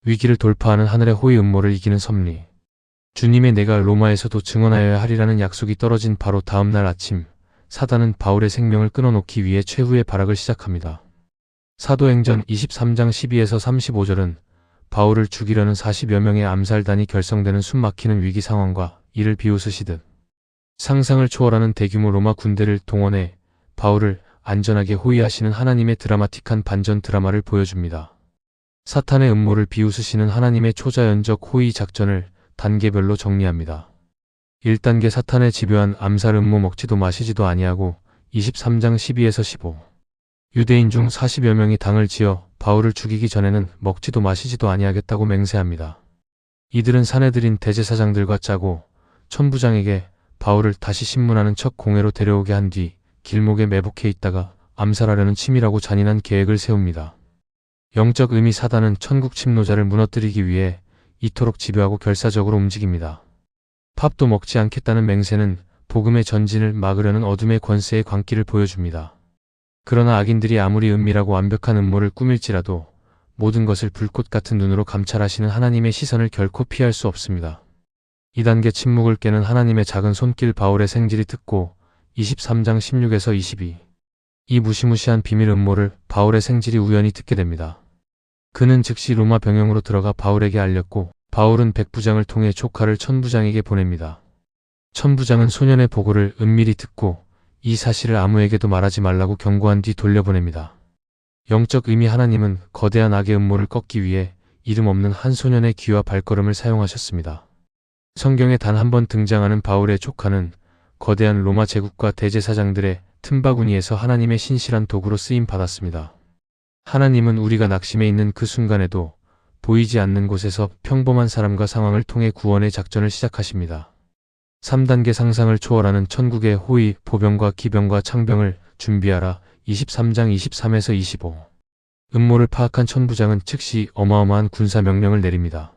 위기를 돌파하는 하늘의 호의 음모를 이기는 섭리. 주님의 내가 로마에서도 증언하여야 하리라는 약속이 떨어진 바로 다음날 아침, 사단은 바울의 생명을 끊어놓기 위해 최후의 발악을 시작합니다. 사도행전 23장 12에서 35절은 바울을 죽이려는 40여 명의 암살단이 결성되는 숨막히는 위기 상황과 이를 비웃으시듯 상상을 초월하는 대규모 로마 군대를 동원해 바울을 안전하게 호위하시는 하나님의 드라마틱한 반전 드라마를 보여줍니다. 사탄의 음모를 비웃으시는 하나님의 초자연적 호위 작전을 단계별로 정리합니다. 1단계 사탄의 집요한 암살 음모 먹지도 마시지도 아니하고 23장 12에서 15 유대인 중 40여 명이 당을 지어 바울을 죽이기 전에는 먹지도 마시지도 아니하겠다고 맹세합니다. 이들은 사내들인 대제사장들과 짜고 천부장에게 바울을 다시 신문하는 척 공회로 데려오게 한 뒤 길목에 매복해 있다가 암살하려는 치밀하고 잔인한 계획을 세웁니다. 영적 의미 사단은 천국 침노자를 무너뜨리기 위해 이토록 집요하고 결사적으로 움직입니다. 밥도 먹지 않겠다는 맹세는 복음의 전진을 막으려는 어둠의 권세의 광기를 보여줍니다. 그러나 악인들이 아무리 은밀하고 완벽한 음모를 꾸밀지라도 모든 것을 불꽃 같은 눈으로 감찰하시는 하나님의 시선을 결코 피할 수 없습니다. 2단계 침묵을 깨는 하나님의 작은 손길 바울의 생질이 듣고 23장 16에서 22 이 무시무시한 비밀 음모를 바울의 생질이 우연히 듣게 됩니다. 그는 즉시 로마 병영으로 들어가 바울에게 알렸고 바울은 백부장을 통해 조카를 천부장에게 보냅니다. 천부장은 소년의 보고를 은밀히 듣고 이 사실을 아무에게도 말하지 말라고 경고한 뒤 돌려보냅니다. 영적 의미 하나님은 거대한 악의 음모를 꺾기 위해 이름 없는 한 소년의 귀와 발걸음을 사용하셨습니다. 성경에 단 한 번 등장하는 바울의 조카는 거대한 로마 제국과 대제사장들의 틈바구니에서 하나님의 신실한 도구로 쓰임 받았습니다. 하나님은 우리가 낙심해 있는 그 순간에도 보이지 않는 곳에서 평범한 사람과 상황을 통해 구원의 작전을 시작하십니다. 3단계 상상을 초월하는 천국의 호위, 보병과 기병과 창병을 준비하라 23장 23에서 25 음모를 파악한 천부장은 즉시 어마어마한 군사 명령을 내립니다.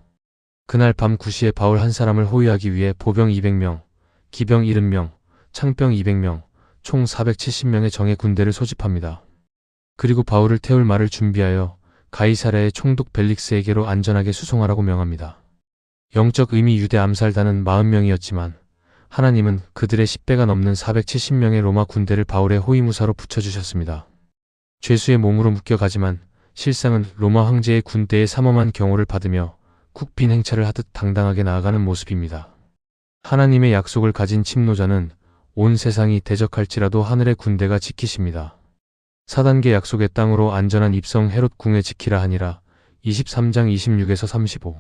그날 밤 9시에 바울 한 사람을 호위하기 위해 보병 200명, 기병 70명, 창병 200명, 총 470명의 정예 군대를 소집합니다. 그리고 바울을 태울 말을 준비하여 가이사랴의 총독 벨릭스에게로 안전하게 수송하라고 명합니다. 영적 의미 유대 암살단은 40명이었지만 하나님은 그들의 10배가 넘는 470명의 로마 군대를 바울의 호위무사로 붙여주셨습니다. 죄수의 몸으로 묶여가지만 실상은 로마 황제의 군대의 삼엄한 경호를 받으며 국빈 행차를 하듯 당당하게 나아가는 모습입니다. 하나님의 약속을 가진 침노자는 온 세상이 대적할지라도 하늘의 군대가 지키십니다. 4단계 약속의 땅으로 안전한 입성 헤롯 궁에 지키라 하니라 23장 26에서 35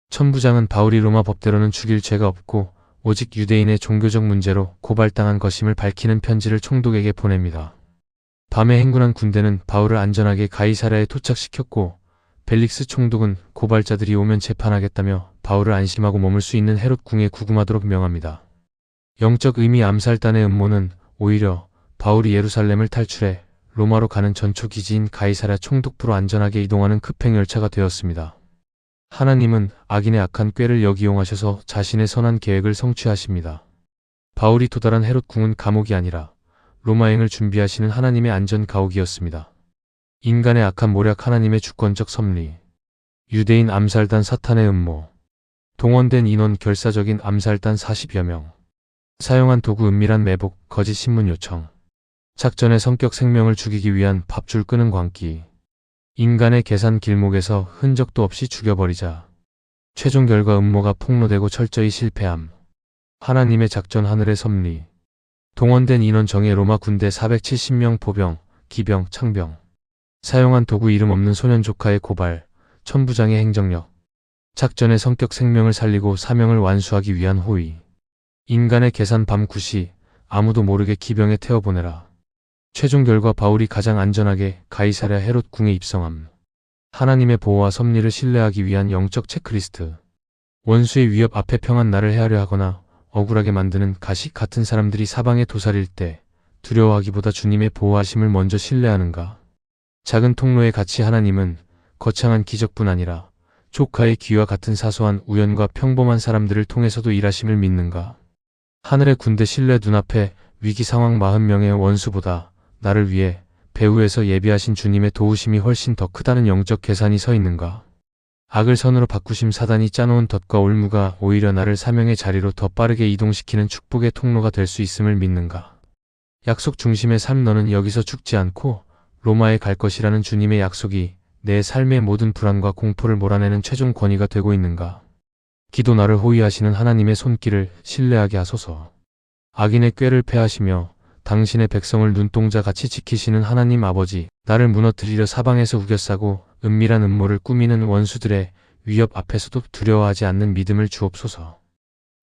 천부장은 바울이 로마 법대로는 죽일 죄가 없고 오직 유대인의 종교적 문제로 고발당한 것임을 밝히는 편지를 총독에게 보냅니다. 밤에 행군한 군대는 바울을 안전하게 가이사랴에 도착시켰고 벨릭스 총독은 고발자들이 오면 재판하겠다며 바울을 안심하고 머물 수 있는 헤롯 궁에 구금하도록 명합니다. 영적 의미 암살단의 음모는 오히려 바울이 예루살렘을 탈출해 로마로 가는 전초기지인 가이사랴 총독부로 안전하게 이동하는 급행열차가 되었습니다. 하나님은 악인의 악한 꾀를 역이용하셔서 자신의 선한 계획을 성취하십니다. 바울이 도달한 헤롯 궁은 감옥이 아니라 로마행을 준비하시는 하나님의 안전 가옥이었습니다. 인간의 악한 모략 하나님의 주권적 섭리, 유대인 암살단 사탄의 음모, 동원된 인원 결사적인 암살단 40여 명, 사용한 도구 은밀한 매복, 거짓 신문 요청, 작전의 성격 생명을 죽이기 위한 밥줄 끄는 광기, 인간의 계산 길목에서 흔적도 없이 죽여버리자, 최종 결과 음모가 폭로되고 철저히 실패함, 하나님의 작전 하늘의 섭리, 동원된 인원 정예 로마 군대 470명 보병, 기병, 창병, 사용한 도구 이름 없는 소년 조카의 고발, 천부장의 행정력, 작전의 성격 생명을 살리고 사명을 완수하기 위한 호의, 인간의 계산 밤 9시 아무도 모르게 기병에 태워보내라. 최종 결과 바울이 가장 안전하게 가이사랴 헤롯 궁에 입성함. 하나님의 보호와 섭리를 신뢰하기 위한 영적 체크리스트. 원수의 위협 앞에 평안 나를 헤아려 하거나 억울하게 만드는 가시 같은 사람들이 사방에 도사릴 때 두려워하기보다 주님의 보호하심을 먼저 신뢰하는가? 작은 통로의 가치 하나님은 거창한 기적뿐 아니라 조카의 귀와 같은 사소한 우연과 평범한 사람들을 통해서도 일하심을 믿는가? 하늘의 군대 신뢰 눈앞에 위기 상황 40명의 원수보다 나를 위해 배후에서 예비하신 주님의 도우심이 훨씬 더 크다는 영적 계산이 서 있는가? 악을 선으로 바꾸심 사단이 짜놓은 덫과 올무가 오히려 나를 사명의 자리로 더 빠르게 이동시키는 축복의 통로가 될 수 있음을 믿는가? 약속 중심의 삶 너는 여기서 죽지 않고 로마에 갈 것이라는 주님의 약속이 내 삶의 모든 불안과 공포를 몰아내는 최종 권위가 되고 있는가? 기도 나를 호위하시는 하나님의 손길을 신뢰하게 하소서. 악인의 꾀를 패하시며 당신의 백성을 눈동자같이 지키시는 하나님 아버지, 나를 무너뜨리려 사방에서 우겨싸고 은밀한 음모를 꾸미는 원수들의 위협 앞에서도 두려워하지 않는 믿음을 주옵소서.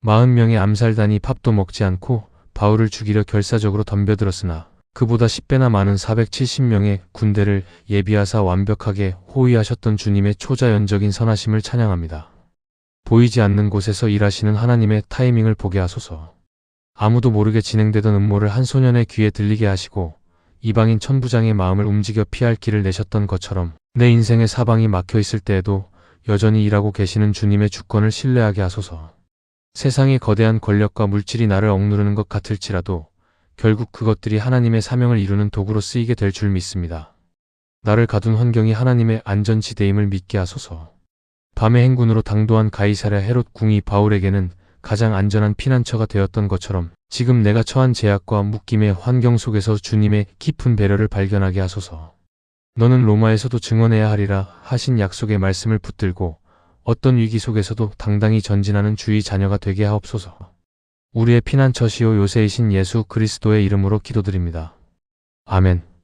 40명의 암살단이 밥도 먹지 않고 바울을 죽이려 결사적으로 덤벼들었으나 그보다 10배나 많은 470명의 군대를 예비하사 완벽하게 호위하셨던 주님의 초자연적인 선하심을 찬양합니다. 보이지 않는 곳에서 일하시는 하나님의 타이밍을 보게 하소서. 아무도 모르게 진행되던 음모를 한 소년의 귀에 들리게 하시고 이방인 천부장의 마음을 움직여 피할 길을 내셨던 것처럼 내 인생의 사방이 막혀 있을 때에도 여전히 일하고 계시는 주님의 주권을 신뢰하게 하소서. 세상의 거대한 권력과 물질이 나를 억누르는 것 같을지라도 결국 그것들이 하나님의 사명을 이루는 도구로 쓰이게 될 줄 믿습니다. 나를 가둔 환경이 하나님의 안전지대임을 믿게 하소서. 밤의 행군으로 당도한 가이사랴 헤롯 궁이 바울에게는 가장 안전한 피난처가 되었던 것처럼 지금 내가 처한 제약과 묶임의 환경 속에서 주님의 깊은 배려를 발견하게 하소서. 너는 로마에서도 증언해야 하리라 하신 약속의 말씀을 붙들고 어떤 위기 속에서도 당당히 전진하는 주의 자녀가 되게 하옵소서. 우리의 피난처시요 요새이신 예수 그리스도의 이름으로 기도드립니다. 아멘.